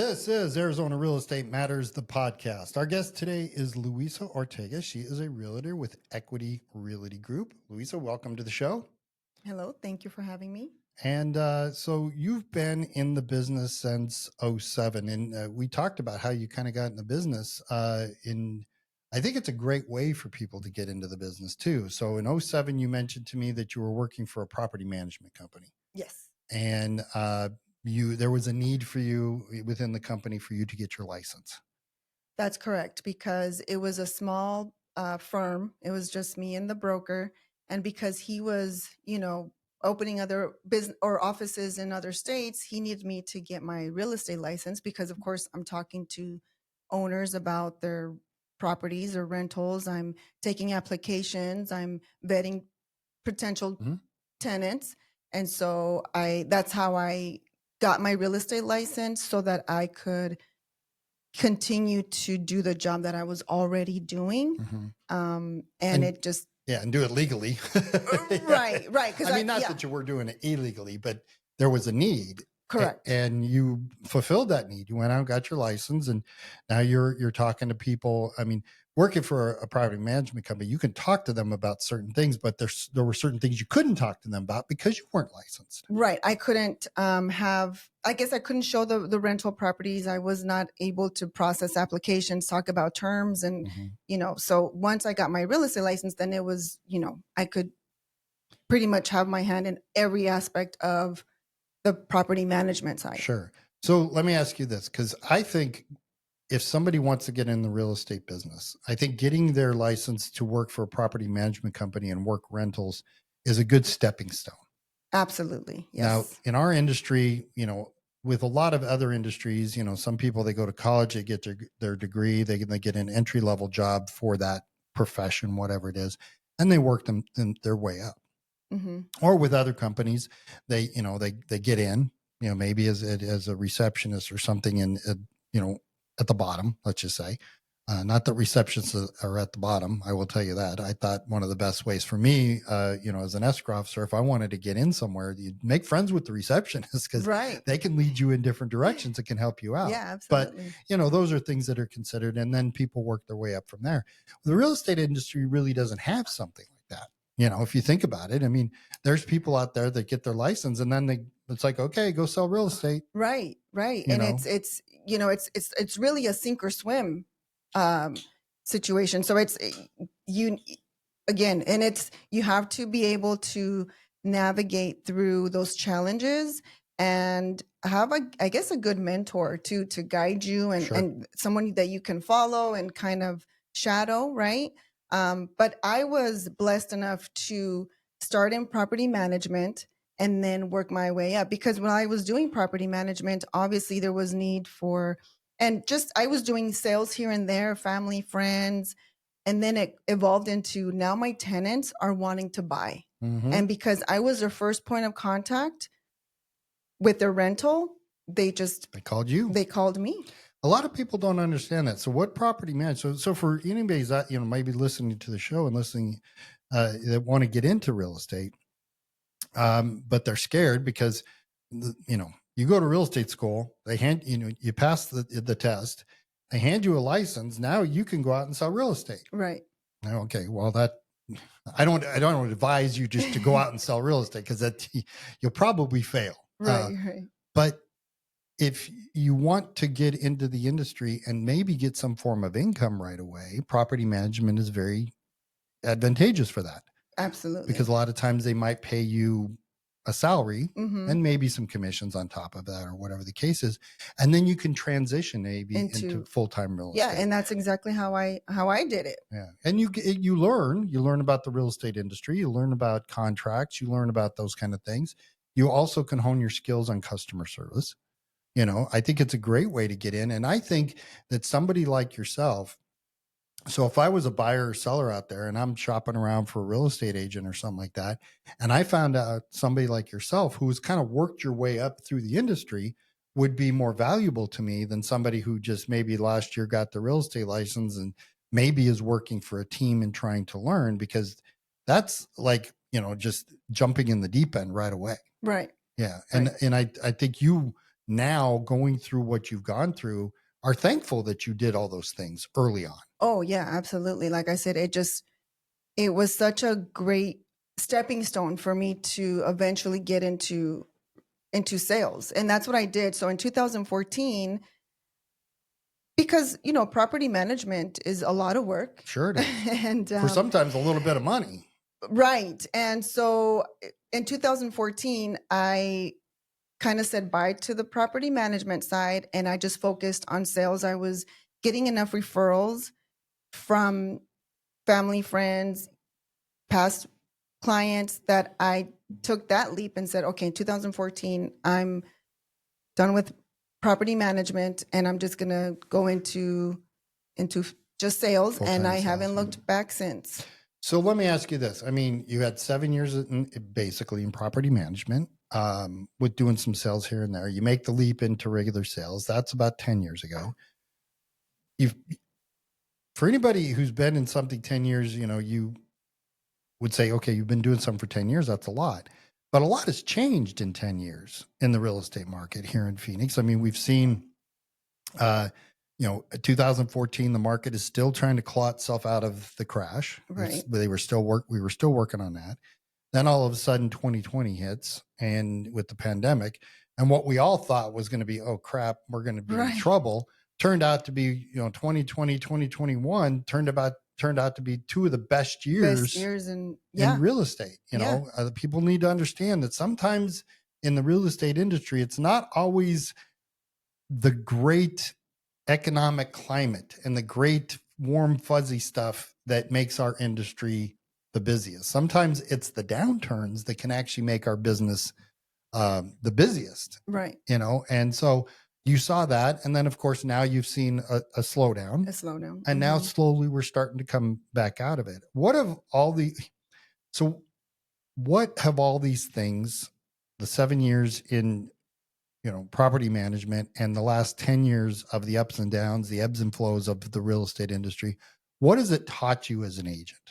This is Arizona Real Estate Matters, the podcast. Our guest today is Luisa Ortega. She is a realtor with Equity Realty Group. Luisa, welcome to the show. Hello, thank you for having me. And so you've been in the business since '07, and we talked about how you kind of got in the business. I think it's a great way for people to get into the business too. So in '07, you mentioned to me that you were working for a property management company. Yes, And there was a need for you within the company for you to get your license. that's correct, because it was a small firm. It was just me and the broker. And because he was, opening other business or offices in other states, he needed me to get my real estate license because, of course, I'm talking to owners about their properties or rentals. I'm taking applications. I'm vetting potential Mhm. tenants. And so that's how I got my real estate license, so that I could continue to do the job that I was already doing. Mhm. And And it just, yeah, and do it legally. Yeah. right. Cause I mean, not that you were doing it illegally, but there was a need. correct. And you fulfilled that need. You went out and got your license, and now you're talking to people. I mean, working for a private management company, you can talk to them about certain things, but there were certain things you couldn't talk to them about because you weren't licensed. Right. I couldn't I guess I couldn't show the rental properties. I was not able to process applications, talk about terms. And, Mhm. so once I got my real estate license, then it was, I could pretty much have my hand in every aspect of the property management side. Sure. So let me ask you this, because I think if somebody wants to get in the real estate business, I think getting their license to work for a property management company and work rentals is a good stepping stone. Absolutely. Now, Yes. in our industry, with a lot of other industries, some people, they go to college, they get their degree, they get an entry level job for that profession, whatever it is, and they work their way up. Mm-hmm. Or with other companies, they get in, maybe as a receptionist or something at the bottom, let's just say. Not that receptionists are at the bottom. I will tell you that. I thought one of the best ways for me, as an escrow officer, if I wanted to get in somewhere, you make friends with the receptionists, because Right. they can lead you in different directions. It can help you out. Yeah, But, absolutely. those are things that are considered. And then people work their way up from there. The real estate industry really doesn't have something like that. If you think about it, I mean, there's people out there that get their license and then it's like, okay, go sell real estate. Right. You And know, it's really a sink or swim situation. So it's you again, and you have to be able to navigate through those challenges and have I guess a good mentor to guide you, and Sure. and someone that you can follow and kind of shadow, right? But I was blessed enough to start in property management and then work my way up, because when I was doing property management, obviously there was need for, and just I was doing sales here and there, family, friends, and then it evolved into now my tenants are wanting to buy. Mm-hmm. And because I was their first point of contact with their rental, they called you. They called me. A lot of people don't understand that. So what property management? So for anybody's that, maybe listening to the show and listening, that want to get into real estate, but they're scared because, you go to real estate school, they hand, you pass the test, they hand you a license. Now you can go out and sell real estate. Right. Okay. Well, I don't advise you just to go out and sell real estate, because that you'll probably fail. Right. But if you want to get into the industry and maybe get some form of income right away, property management is very advantageous for that. Absolutely. Because a lot of times they might pay you a salary Mhm. and maybe some commissions on top of that, or whatever the case is. And then you can transition maybe into full-time real estate. Yeah, and that's exactly how I did it. Yeah. And you learn about the real estate industry, you learn about contracts, you learn about those kind of things. You also can hone your skills on customer service. I think it's a great way to get in. And I think that somebody like yourself, so if I was a buyer or seller out there and I'm shopping around for a real estate agent or something like that, and I found out somebody like yourself who's kind of worked your way up through the industry, would be more valuable to me than somebody who just maybe last year got the real estate license and maybe is working for a team and trying to learn, because that's like, just jumping in the deep end right away. Right. Yeah. And I think you now going through what you've gone through are thankful that you did all those things early on. Oh yeah, absolutely. Like I said, it was such a great stepping stone for me to eventually get into sales. And that's what I did. So in 2014, because, property management is a lot of work. Sure it is. And For sometimes a little bit of money. right. And so in 2014, I kind of said bye to the property management side and I just focused on sales. I was getting enough referrals from family, friends, past clients that I took that leap and said, okay, in 2014, I'm done with property management and I'm just going to go into just sales. Full-time and I sales. haven't looked back since. So let me ask you this. I mean, you had 7 years basically in property management, with doing some sales here and there. You make the leap into regular sales. That's about 10 years ago. For anybody who's been in something 10 years, you would say, okay, you've been doing something for 10 years. That's a lot. But a lot has changed in 10 years in the real estate market here in Phoenix. I mean, we've seen, 2014, the market is still trying to claw itself out of the crash. Right. We were still working on that. Then all of a sudden 2020 hits and with the pandemic, and what we all thought was going to be, oh crap, we're going to be in trouble, turned out to be, 2020, 2021 turned out to be two of the best years in real estate. People need to understand that sometimes in the real estate industry, it's not always the great economic climate and the great warm fuzzy stuff that makes our industry the busiest. Sometimes it's the downturns that can actually make our business the busiest. Right. And so you saw that. And then of course, now you've seen a slowdown. And now slowly we're starting to come back out of it. What have all these things, the 7 years in property management and the last 10 years of the ups and downs, the ebbs and flows of the real estate industry, what has it taught you as an agent?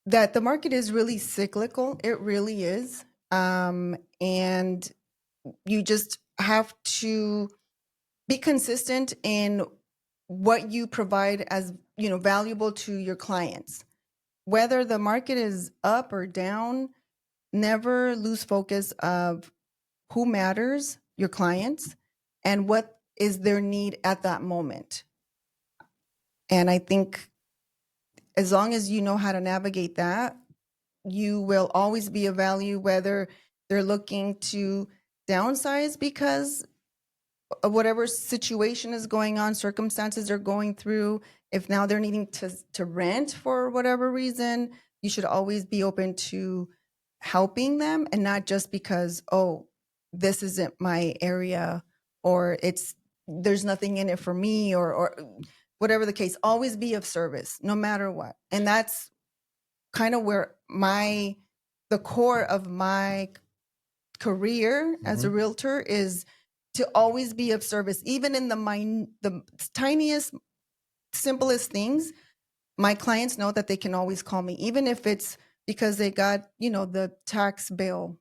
That the market is really cyclical. It really is. And you just have to be consistent in what you provide as, valuable to your clients. Whether the market is up or down, never lose focus of who matters, your clients, and what is their need at that moment. And I think as long as you know how to navigate that, you will always be of value, whether they're looking to downsize because of whatever situation is going on, circumstances they're going through. If now they're needing to rent for whatever reason, you should always be open to helping them, and not just because, oh, this isn't my area, or there's nothing in it for me, or whatever the case. Always be of service, no matter what. And that's kind of where the core of my career as a realtor is, to always be of service, even in the tiniest, simplest things. My clients know that they can always call me, even if it's because they got, the tax bill.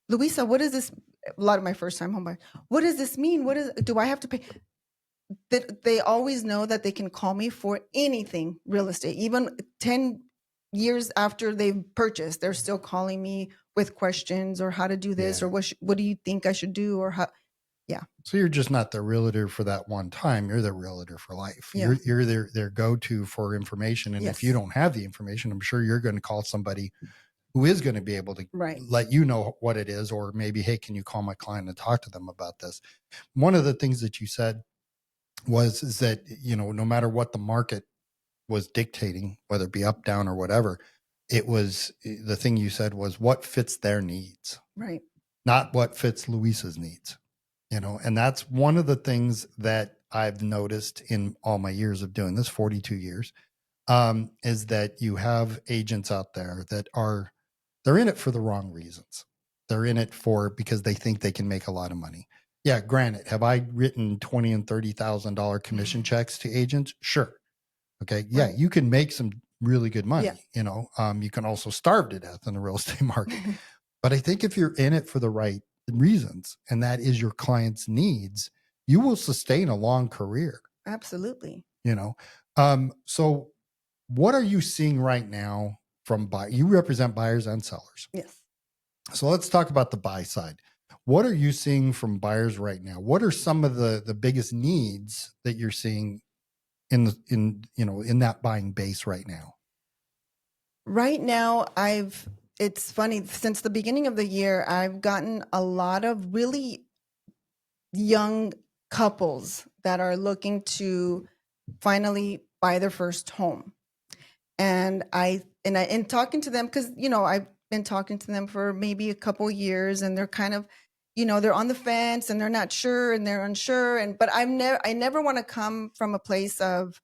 Luisa, what is this? A lot of my first time home buyers, what does this mean? Do I have to pay? That they always know that they can call me for anything real estate. Even 10 years after they've purchased, they're still calling me with questions or how to do this, or what do you think I should do, or how. Yeah. So you're just not the realtor for that one time. You're the realtor for life. Yeah. You're their go-to for information. And if you don't have the information, I'm sure you're going to call somebody who is going to be able to let you know what it is, or maybe, hey, can you call my client and talk to them about this? One of the things that you said is that, no matter what the market was dictating, whether it be up, down, or whatever, it was, the thing you said was what fits their needs, right? Not what fits Luisa's needs. And that's one of the things that I've noticed in all my years of doing this, 42 years, is that you have agents out there that they're in it for the wrong reasons. They're in it because they think they can make a lot of money. Yeah, granted, have I written $20,000 and $30,000 commission checks to agents? Sure. Okay. Yeah, you can make some really good money. You can also starve to death in the real estate market. But I think if you're in it for the right reasons, and that is your client's needs, you will sustain a long career. Absolutely. So what are you seeing right now from you represent buyers and sellers? Yes. So let's talk about the buy side. What are you seeing from buyers right now? What are some of the biggest needs that you're seeing in that buying base right now? Right now, it's funny, since the beginning of the year, I've gotten a lot of really young couples that are looking to finally buy their first home. And in talking to them, because I've been talking to them for maybe a couple years, and they're kind of, they're on the fence and they're not sure and they're unsure. But I never want to come from a place of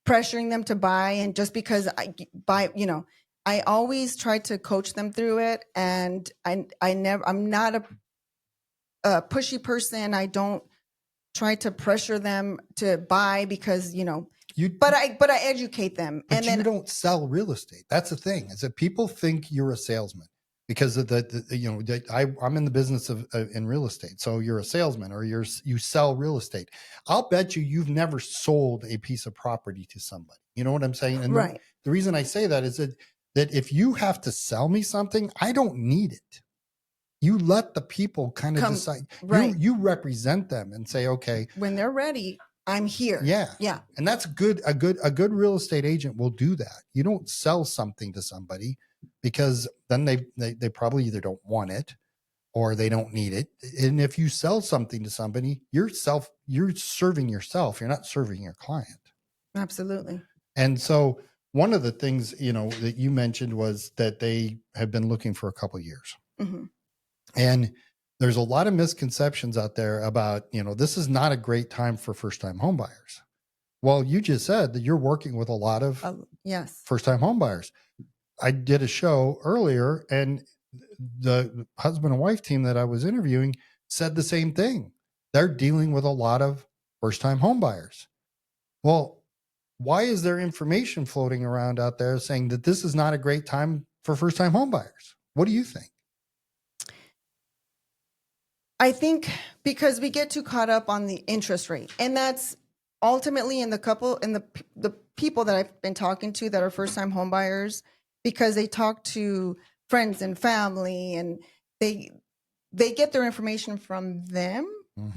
pressuring them to buy, and just because I buy, I always try to coach them through it. And I'm not a pushy person. I don't try to pressure them to buy because, but I educate them. But and then you don't sell real estate. That's the thing, is that people think you're a salesman because of I'm in the business of in real estate. So you're a salesman, or you sell real estate. I'll bet you've never sold a piece of property to somebody. You know what I'm saying? And right. the reason I say that is that if you have to sell me something, I don't need it. You let the people kind of decide. Right. You represent them and say, okay, when they're ready, I'm here. Yeah. Yeah. And that's good. A good real estate agent will do that. You don't sell something to somebody because then they probably either don't want it or they don't need it. And if you sell something to somebody, you're serving yourself. You're not serving your client. Absolutely. And so one of the things, that you mentioned was that they have been looking for a couple of years. Mm-hmm. And there's a lot of misconceptions out there about, this is not a great time for first-time home buyers. Well, you just said that you're working with a lot of yes, first-time home buyers. I did a show earlier, and the husband and wife team that I was interviewing said the same thing. They're dealing with a lot of first-time home buyers. Well, why is there information floating around out there saying that this is not a great time for first-time home buyers? What do you think? I think because we get too caught up on the interest rate, and that's ultimately in the people that I've been talking to that are first-time home buyers, because they talk to friends and family, and they get their information from them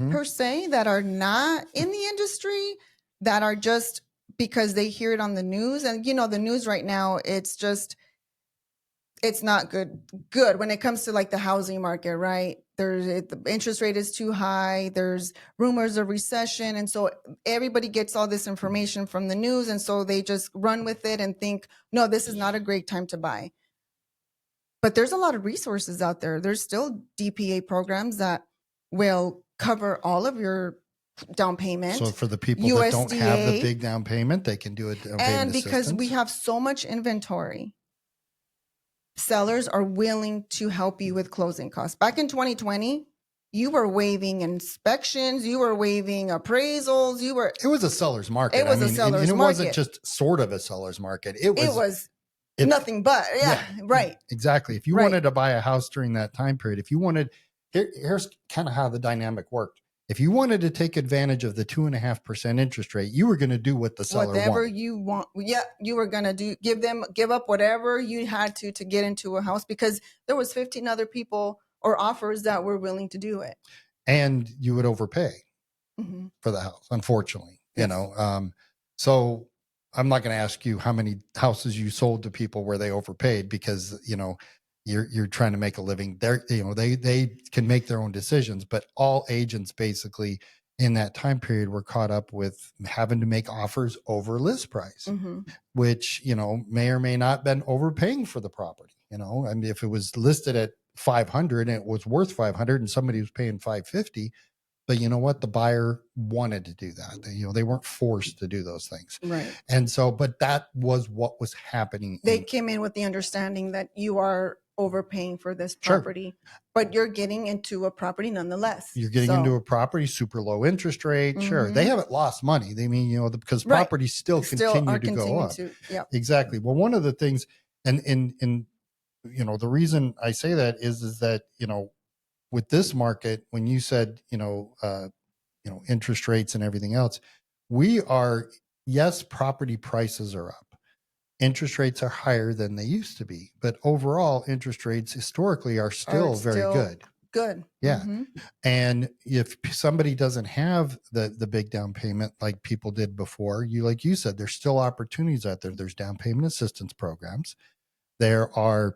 per se, that are not in the industry, that are just because they hear it on the news. And the news right now, it's not good when it comes to like the housing market, right? The interest rate is too high. There's rumors of recession. And so everybody gets all this information from the news. And so they just run with it and think, no, this is not a great time to buy. But there's a lot of resources out there. There's still DPA programs that will cover all of your down payment. So for the people USDA, that don't have the big down payment, they can do it. And because assistance. we have so much inventory, sellers are willing to help you with closing costs. Back in 2020, you were waiving inspections, you were waiving appraisals, it was a seller's market. It was a seller's and it market. Wasn't just sort of a seller's market. It was nothing but, right. Exactly. If you wanted to buy a house during that time period, here's kind of how the dynamic worked. If you wanted to take advantage of the 2.5% interest rate, you were going to do what the seller whatever wanted. you want. Yeah, you were going to give up whatever you had to get into a house, because there was 15 other people or offers that were willing to do it. And you would overpay for the house, unfortunately. Yes. So I'm not going to ask you how many houses you sold to people where they overpaid, because you're trying to make a living. They can make their own decisions, but all agents basically in that time period were caught up with having to make offers over list price, which may or may not been overpaying for the property. I mean, if it was listed at 500 and it was worth 500 and somebody was paying 550, but you know what? The buyer wanted to do that. They weren't forced to do those things. Right. And so, but that was what was happening. They came in with the understanding that you are overpaying for this property, but you're getting into a property nonetheless. You're getting into a property, super low interest rate. Sure. They haven't lost money. They mean, because properties still continue to go up. Exactly. Well, one of the things, and the reason I say that is that, with this market, when you said, interest rates and everything else, yes, property prices are up. Interest rates are higher than they used to be, but overall interest rates historically are still very good. Good. Yeah. Mm-hmm. And if somebody doesn't have the big down payment like people did before, like you said, there's still opportunities out there. There's down payment assistance programs. There are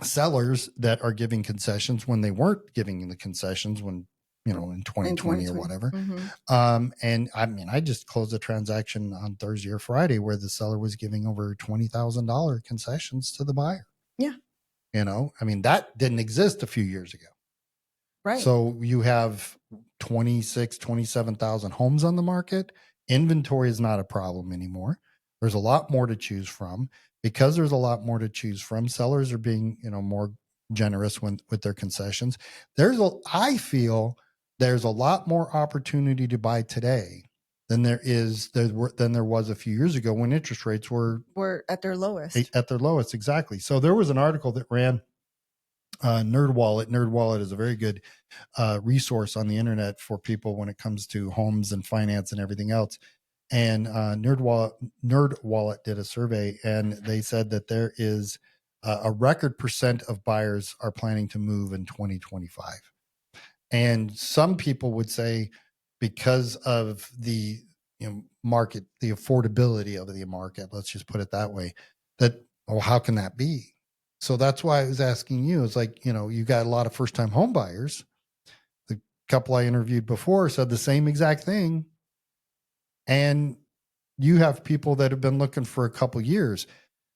sellers that are giving concessions when they weren't giving the concessions when, in 2020 or whatever. Mm-hmm. And I mean, I just closed a transaction on Thursday or Friday where the seller was giving over $20,000 concessions to the buyer. Yeah. I mean, that didn't exist a few years ago. Right. So you have 26, 27,000 homes on the market. Inventory is not a problem anymore. There's a lot more to choose from. Because there's a lot more to choose from, sellers are being, more generous with their concessions. I feel there's a lot more opportunity to buy today than there was a few years ago when interest rates were at their lowest. Exactly. So there was an article that ran NerdWallet. NerdWallet is a very good resource on the internet for people when it comes to homes and finance and everything else. And NerdWallet did a survey, and they said that there is a record percent of buyers are planning to move in 2025. And some people would say because of the market, the affordability of the market, let's just put it that way, that, how can that be? So that's why I was asking you. It's like, you got a lot of first-time home buyers. The couple I interviewed before said the same exact thing. And you have people that have been looking for a couple years.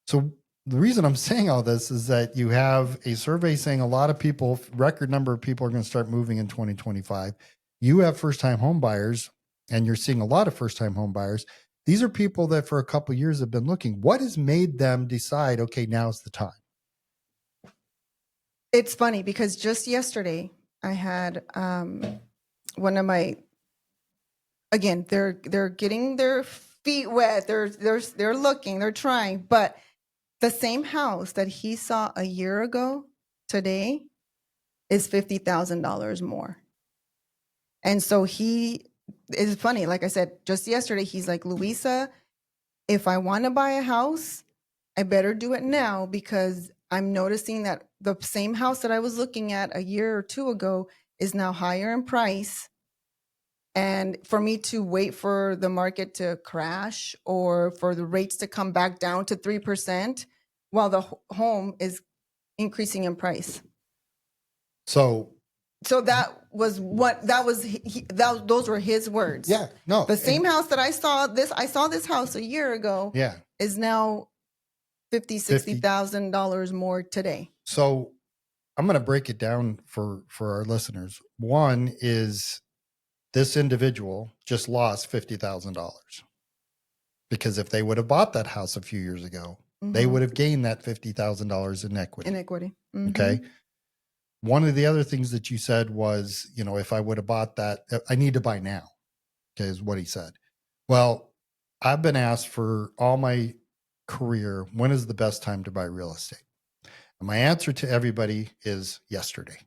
So the reason I'm saying all this is that you have a survey saying a lot of people, record number of people are going to start moving in 2025. You have first-time home buyers, and you're seeing a lot of first-time home buyers. These are people that for a couple years have been looking. What has made them decide, okay, now's the time? It's funny because just yesterday I had one of my, again, they're getting their feet wet. They're looking, they're trying, but the same house that he saw a year ago today is $50,000 more. And so it's funny. Like I said, just yesterday, he's like, Luisa, if I want to buy a house, I better do it now because I'm noticing that the same house that I was looking at a year or two ago is now higher in price. And for me to wait for the market to crash or for the rates to come back down to 3% while the home is increasing in price. So that was those were his words. Yeah, no. The same house that I saw this house a year ago. Yeah. Is now $60,000 more today. So I'm going to break it down for our listeners. One is this individual just lost $50,000 because if they would have bought that house a few years ago, they would have gained that $50,000 in equity. Mm-hmm. Okay. One of the other things that you said was, if I would have bought that, I need to buy now. Okay, is what he said. Well, I've been asked for all my career, when is the best time to buy real estate? And my answer to everybody is yesterday.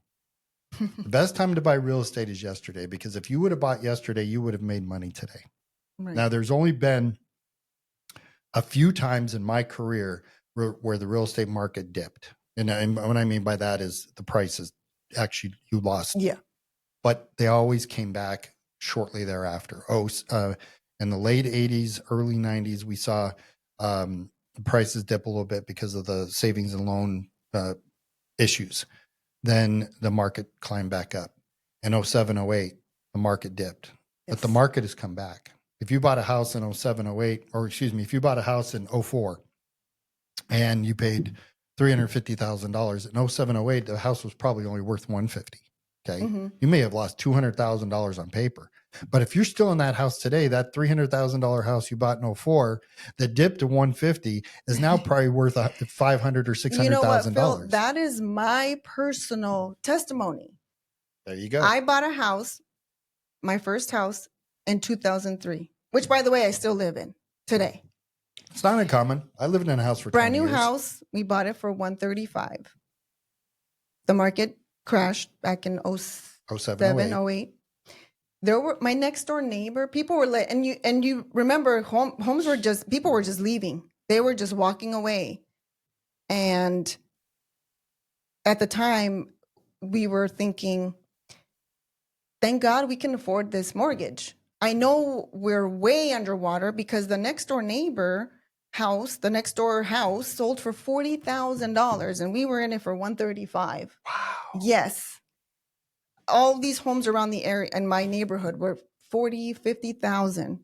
The best time to buy real estate is yesterday, because if you would have bought yesterday, you would have made money today. Right. Now, there's only been a few times in my career where the real estate market dipped. And what I mean by that is the prices actually you lost. Yeah. But they always came back shortly thereafter. In the late 80s, early 90s, we saw prices dip a little bit because of the savings and loan issues. Then the market climbed back up. In 07, 08, the market dipped. Yes. But the market has come back. If you bought a house in 07, 08, or excuse me, if you bought a house in 04 and you paid $350,000 in 07, 08, the house was probably only worth $150,000. Okay. Mm-hmm. You may have lost $200,000 on paper. But if you're still in that house today, that $300,000 house you bought in 04 that dipped to $150,000 is now probably worth $500,000 or $600,000. You know what, Phil? That is my personal testimony. There you go. I bought a house, my first house, in 2003, which, by the way, I still live in today. It's not uncommon. I lived in a house for 20 years. Brand new house. We bought it for $135,000. The market crashed back in 07, 08. There were my next door neighbor. People were and you remember homes were just people were just leaving. They were just walking away, and at the time, we were thinking, "Thank God we can afford this mortgage." I know we're way underwater because the next door house sold for $40,000, and we were in it for $135,000. Wow. Yes. All these homes around the area in my neighborhood were 40, 50,000.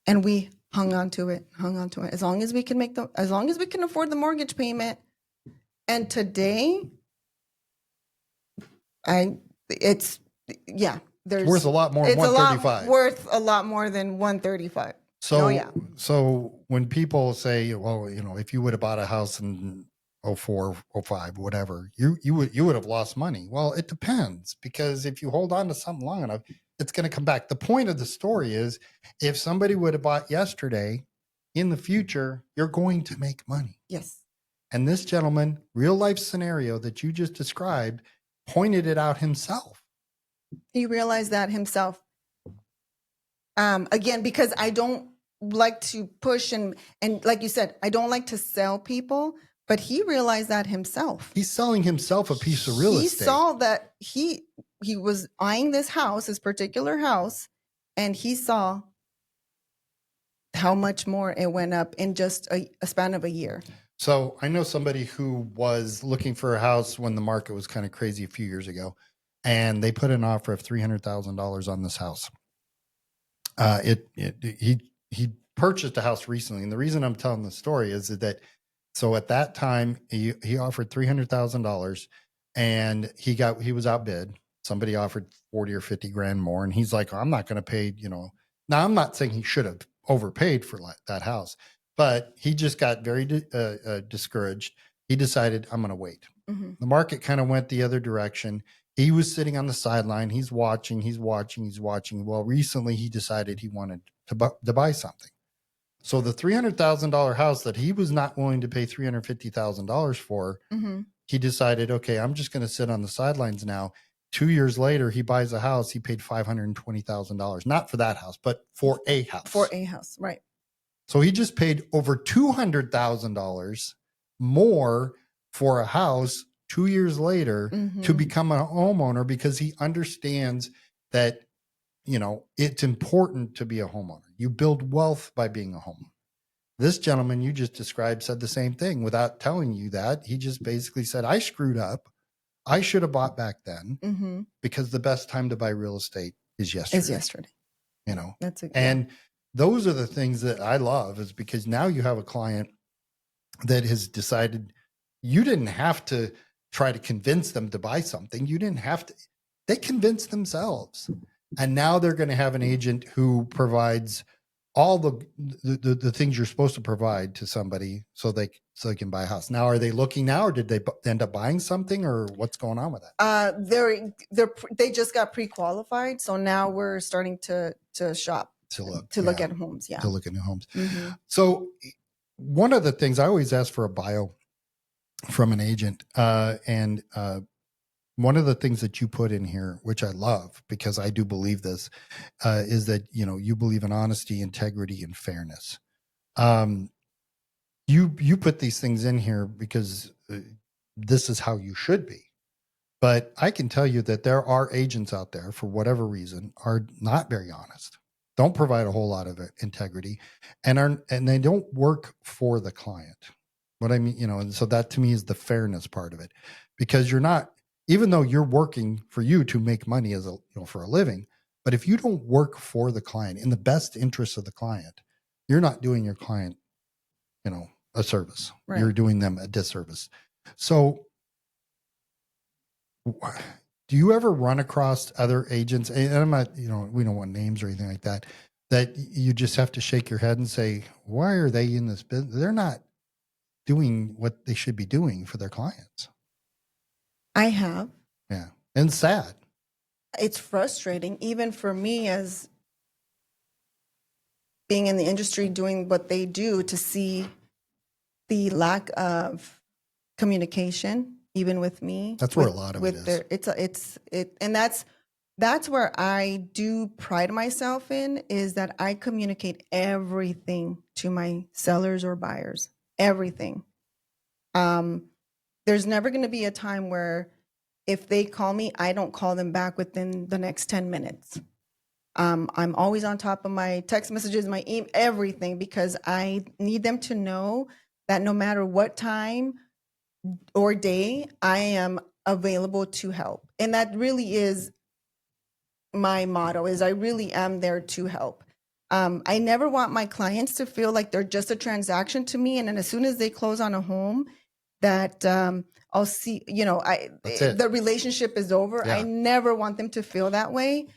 And we hung on to it. As long as we can afford the mortgage payment. And today, it's worth a lot more than 135. Worth a lot more than 135. So when people say, well, if you would have bought a house in 04, 05, whatever, you would have lost money. Well, it depends, because if you hold on to something long enough, it's going to come back. The point of the story is, if somebody would have bought yesterday, in the future, you're going to make money. Yes. And this gentleman, real life scenario that you just described, pointed it out himself. He realized that himself. Again, because I don't like to push and like you said, I don't like to sell people, but he realized that himself. He's selling himself a piece of real estate. He saw that he was eyeing this particular house, and he saw how much more it went up in just a span of a year. So I know somebody who was looking for a house when the market was kind of crazy a few years ago, and they put an offer of $300,000 on this house. He purchased a house recently, and the reason I'm telling the story is that so at that time he offered $300,000, and he was outbid. Somebody offered 40 or 50 grand more, and he's like, I'm not going to pay. Now I'm not saying he should have overpaid for that house, but he just got very discouraged. He decided, I'm going to wait. Mm-hmm. The market kind of went the other direction. He was sitting on the sideline. He's watching. Well, recently he decided he wanted to buy something. So the $300,000 house that he was not willing to pay $350,000 for, mm-hmm. he decided, okay, I'm just going to sit on the sidelines now. 2 years later, he buys a house. He paid $520,000, not for that house, but for a house. For a house, right. So he just paid over $200,000 more for a house 2 years later mm-hmm. to become a homeowner, because he understands that, it's important to be a homeowner. You build wealth by being a homeowner. This gentleman you just described said the same thing without telling you that. He just basically said, I screwed up. I should have bought back then, mm-hmm. because the best time to buy real estate is yesterday. That's it. And those are the things that I love, is because now you have a client that has decided you didn't have to try to convince them to buy something. You didn't have to. They convinced themselves. And now they're going to have an agent who provides all the things you're supposed to provide to somebody so they can buy a house. Now, are they looking now, or did they end up buying something, or what's going on with that? They just got pre-qualified. So now we're starting to shop. To look at homes. Yeah. To look at new homes. Mm-hmm. So one of the things I always ask for a bio from an agent, and one of the things that you put in here, which I love because I do believe this, is that, you believe in honesty, integrity, and fairness. You put these things in here because this is how you should be. But I can tell you that there are agents out there, for whatever reason, are not very honest, don't provide a whole lot of integrity, and they don't work for the client. What I mean, and so that to me is the fairness part of it, because you're not, even though you're working for you to make money as for a living, but if you don't work for the client in the best interest of the client, you're not doing your client, a service. Right. You're doing them a disservice. So do you ever run across other agents, and I'm not, we don't want names or anything like that you just have to shake your head and say, why are they in this business? They're not doing what they should be doing for their clients. I have. Yeah. And sad. It's frustrating, even for me as being in the industry, doing what they do, to see the lack of communication, even with me. That's where a lot of it is. And that's where I do pride myself in, is that I communicate everything to my sellers or buyers, everything. There's never going to be a time where if they call me, I don't call them back within the next 10 minutes. I'm always on top of my text messages, my email, everything, because I need them to know that no matter what time or day, I am available to help. And that really is my motto, is I really am there to help. I never want my clients to feel like they're just a transaction to me. And then as soon as they close on a home, that I'll see, That's it. the relationship is over. Yeah. I never want them to feel that way.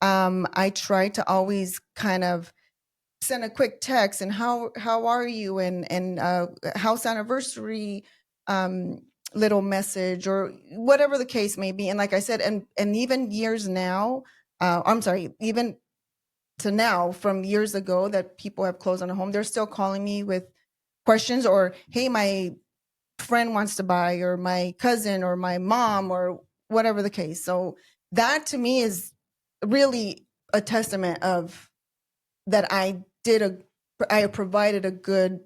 I try to always kind of send a quick text and how are you, and house anniversary, little message, or whatever the case may be. And like I said, and even years now, I'm sorry, even to now, from years ago that people have closed on a home, they're still calling me with questions, or hey, my friend wants to buy, or my cousin, or my mom, or whatever the case. So that to me is really a testament of that I provided a good,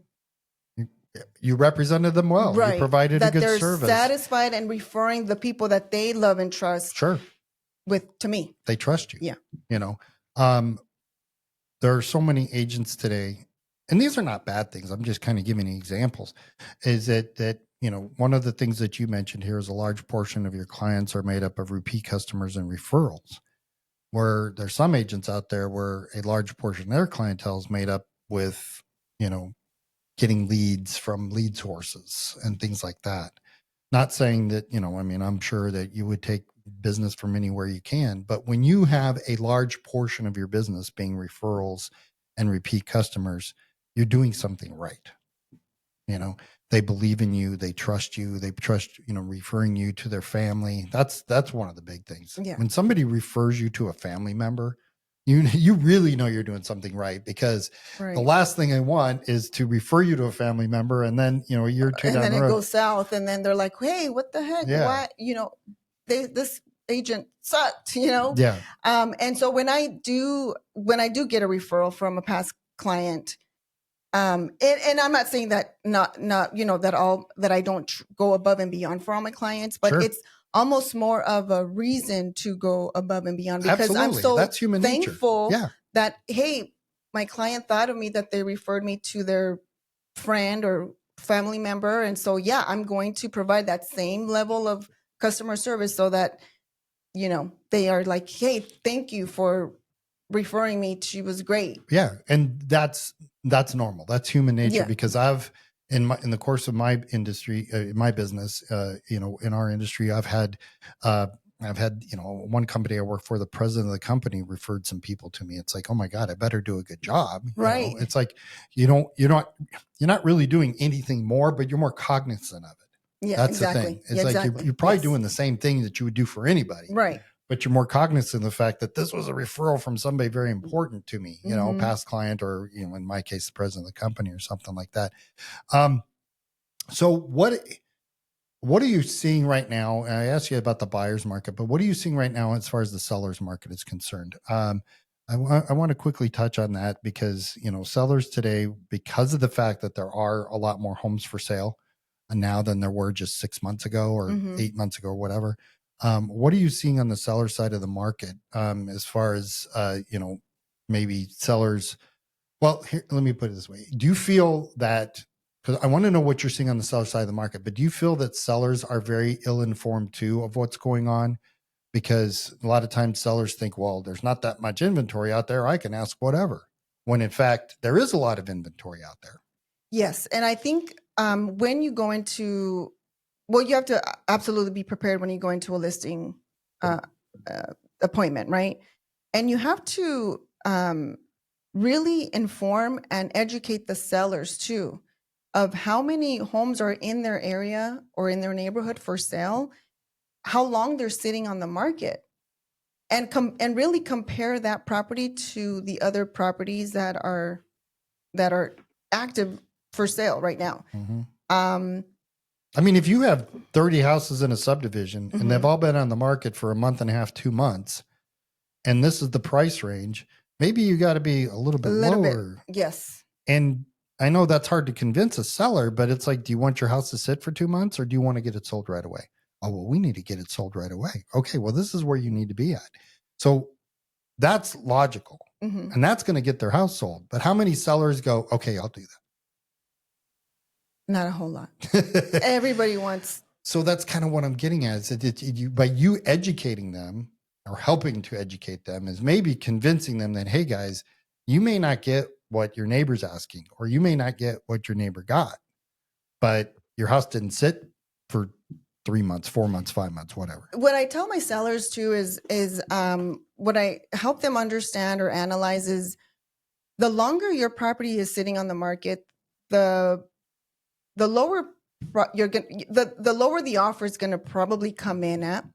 you represented them well. right, You provided a that good they're service. satisfied and referring the people that they love and trust Sure. to me. They trust you. Yeah. You know, there are so many agents today, and these are not bad things. I'm just kind of giving you examples. Is that one of the things that you mentioned here is a large portion of your clients are made up of repeat customers and referrals, where there's some agents out there where a large portion of their clientele is made up with, getting leads from lead sources and things like that. Not saying that, I'm sure that you would take business from anywhere you can, but when you have a large portion of your business being referrals and repeat customers, you're doing something right. They believe in you, they trust you, they trust, referring you to their family. That's one of the big things. Yeah. When somebody refers you to a family member, you really know you're doing something right, because the last thing I want is to refer you to a family member and then, a year or two down the road, and then it goes south, and then they're like, hey, what the heck? Yeah. Why, this agent sucked, Yeah. And so when I do get a referral from a past client, and I'm not saying that not that I don't go above and beyond for all my clients, but Sure. it's almost more of a reason to go above and beyond, because Absolutely. I'm so That's human nature. thankful Yeah. that, hey, my client thought of me, that they referred me to their friend or family member. And so, yeah, I'm going to provide that same level of customer service, so that, they are like, hey, thank you for referring me. She was great. Yeah. And that's normal. That's human nature. Yeah. Because in the course of my industry, my business, in our industry, I've had, one company I work for, the president of the company referred some people to me. It's like, oh my God, I better do a good job. Right. It's like, you're not really doing anything more, but you're more cognizant of it. Yeah, That's exactly. the thing. It's Yeah, like exactly. you're probably Yes. doing the same thing that you would do for anybody. Right. But you're more cognizant of the fact that this was a referral from somebody very important to me, Mhm. past client, or, in my case, the president of the company or something like that. So what are you seeing right now? And I asked you about the buyer's market, but what are you seeing right now as far as the seller's market is concerned? I want to quickly touch on that, because, sellers today, because of the fact that there are a lot more homes for sale now than there were just 6 months ago or Mhm. 8 months ago or whatever. What are you seeing on the seller side of the market, as far as, maybe sellers? Well, here, let me put it this way. Do you feel that, because I want to know what you're seeing on the seller side of the market, but do you feel that sellers are very ill-informed too of what's going on? Because a lot of times sellers think, well, there's not that much inventory out there, I can ask whatever. When in fact, there is a lot of inventory out there. Yes. And I think when you go into, you have to absolutely be prepared when you go into a listing appointment, right? And you have to really inform and educate the sellers too, of how many homes are in their area or in their neighborhood for sale, how long they're sitting on the market, and really compare that property to the other properties that are active for sale right now. Mm-hmm. I mean, if you have 30 houses in a subdivision and they've Mhm. all been on the market for a month and a half, 2 months, and this is the price range, maybe you got to be a little A bit little bit. lower. Yes. And I know that's hard to convince a seller, but it's like, do you want your house to sit for 2 months or do you want to get it sold right away? Oh, well, we need to get it sold right away. Okay, well, this is where you need to be at. So that's logical. Mhm. And that's going to get their house sold. But how many sellers go, okay, I'll do Not a whole lot. that? Everybody wants. So that's kind of what I'm getting at. Is that by you educating them or helping to educate them is maybe convincing them that, hey, guys, you may not get what your neighbor's asking, or you may not get what your neighbor got, but your house didn't sit for 3 months, 4 months, 5 months, whatever. What I tell my sellers too is what I help them understand or analyze is the longer your property is sitting on the market, the lower you're going the lower the offer is going to probably come in at.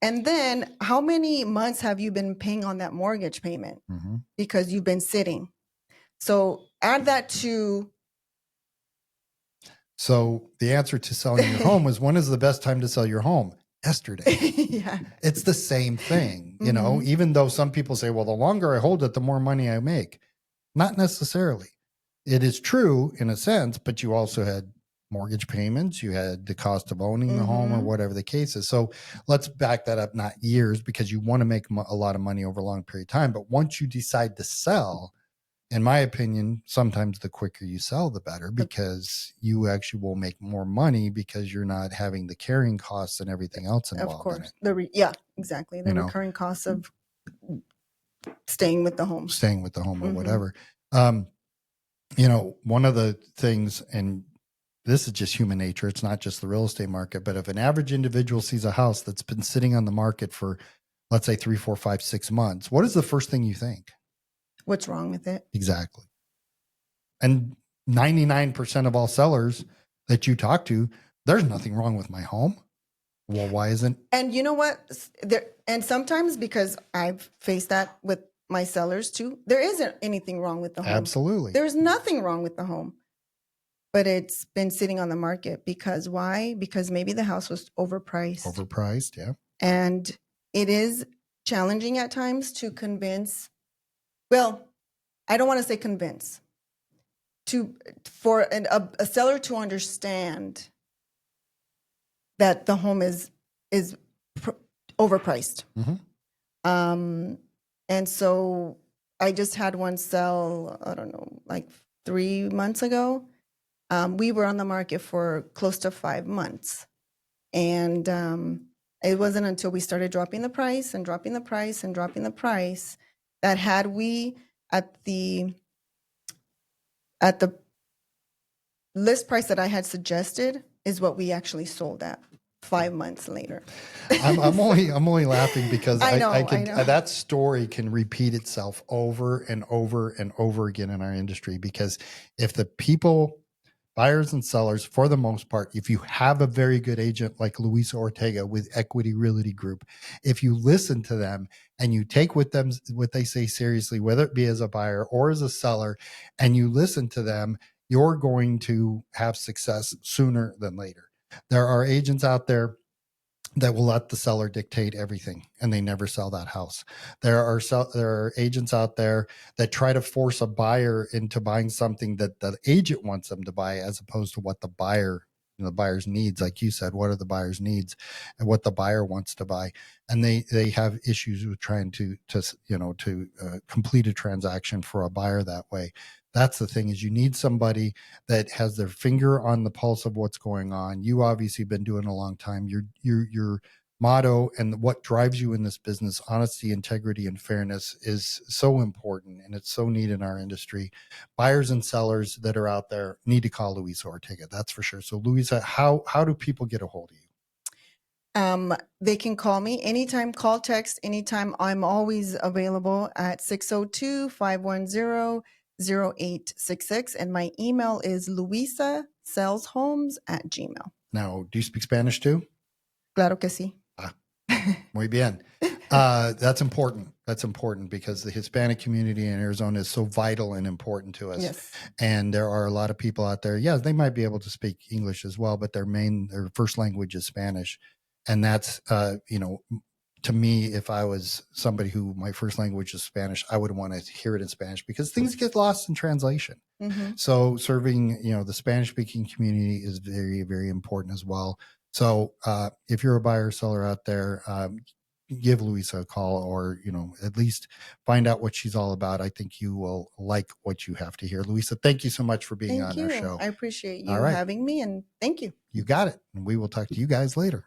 And then how many months have you been paying on that mortgage payment Mm-hmm. because you've been sitting? So add that to. So the answer to selling your home is, when is the best time to sell your home? Yesterday. Yeah. It's the same thing, you know, even though some people say, well, the longer I hold it, the more money I make. Not necessarily. It is true in a sense, but you also had mortgage payments, you had the cost of owning the home, or whatever the case is. So let's back that up, not years, because you want to make a lot of money over a long period of time. But once you decide to sell, in my opinion, sometimes the quicker you sell, the better, because you actually will make more money because you're not having the carrying costs and everything else involved. Of course. In it. Yeah, exactly. The recurring costs of staying with the home or whatever. You know, one of the things, and this is just human nature, it's not just the real estate market, but if an average individual sees a house that's been sitting on the market for, let's say, 3, 4, 5, 6 months, what is the first thing you think? What's wrong with it? Exactly. And 99% of all sellers that you talk to, there's nothing wrong with my home. Well, why isn't? And you know what? And sometimes, because I've faced that with my sellers too, there isn't anything wrong with the home. Absolutely. There's nothing wrong with the home. But it's been sitting on the market because why? Because maybe the house was overpriced. Overpriced, yeah. And it is challenging at times to convince. Well, I don't want to say convince. For a seller to understand that the home is overpriced. And so I just had one sell, I don't know, like 3 months ago. We were on the market for close to 5 months. And it wasn't until we started dropping the price and dropping the price and dropping the price that had we at the list price that I had suggested is what we actually sold at 5 months later. I'm only laughing because I know. That story can repeat itself over and over and over again in our industry, because if the people, buyers and sellers, for the most part, if you have a very good agent like Luisa Ortega with Equity Realty Group, if you listen to them and you take what they say seriously, whether it be as a buyer or as a seller, and you listen to them, you're going to have success sooner than later. There are agents out there that will let the seller dictate everything, and they never sell that house. There are agents out there that try to force a buyer into buying something that the agent wants them to buy, as opposed to what the buyer's needs. Like you said, what are the buyer's needs and what the buyer wants to buy? And they have issues with trying to complete a transaction for a buyer that way. That's the thing, is you need somebody that has their finger on the pulse of what's going on. You obviously been doing it a long time. Your motto and what drives you in this business, honesty, integrity, and fairness, is so important, and it's so needed in our industry. Buyers and sellers that are out there need to call Luisa Ortega. That's for sure. So Luisa, how do people get a hold of you? They can call me anytime, call, text, anytime. I'm always available at 602-510-0866. And my email is luisasellshomes@gmail.com. Now, do you speak Spanish too? Claro que sí. Muy bien. That's important. That's important because the Hispanic community in Arizona is so vital and important to us. Yes. And there are a lot of people out there. Yeah, they might be able to speak English as well, but their first language is Spanish. And that's, to me, if I was somebody who my first language is Spanish, I would want to hear it in Spanish because things get lost in translation. Mm-hmm. So serving, the Spanish speaking community is very, very important as well. So if you're a buyer or seller out there, give Luisa a call or, at least find out what she's all about. I think you will like what you have to hear. Luisa, thank you so much for being Thank on our you. show. I appreciate All you right. having me, and thank you. You got it. And we will talk to you guys later.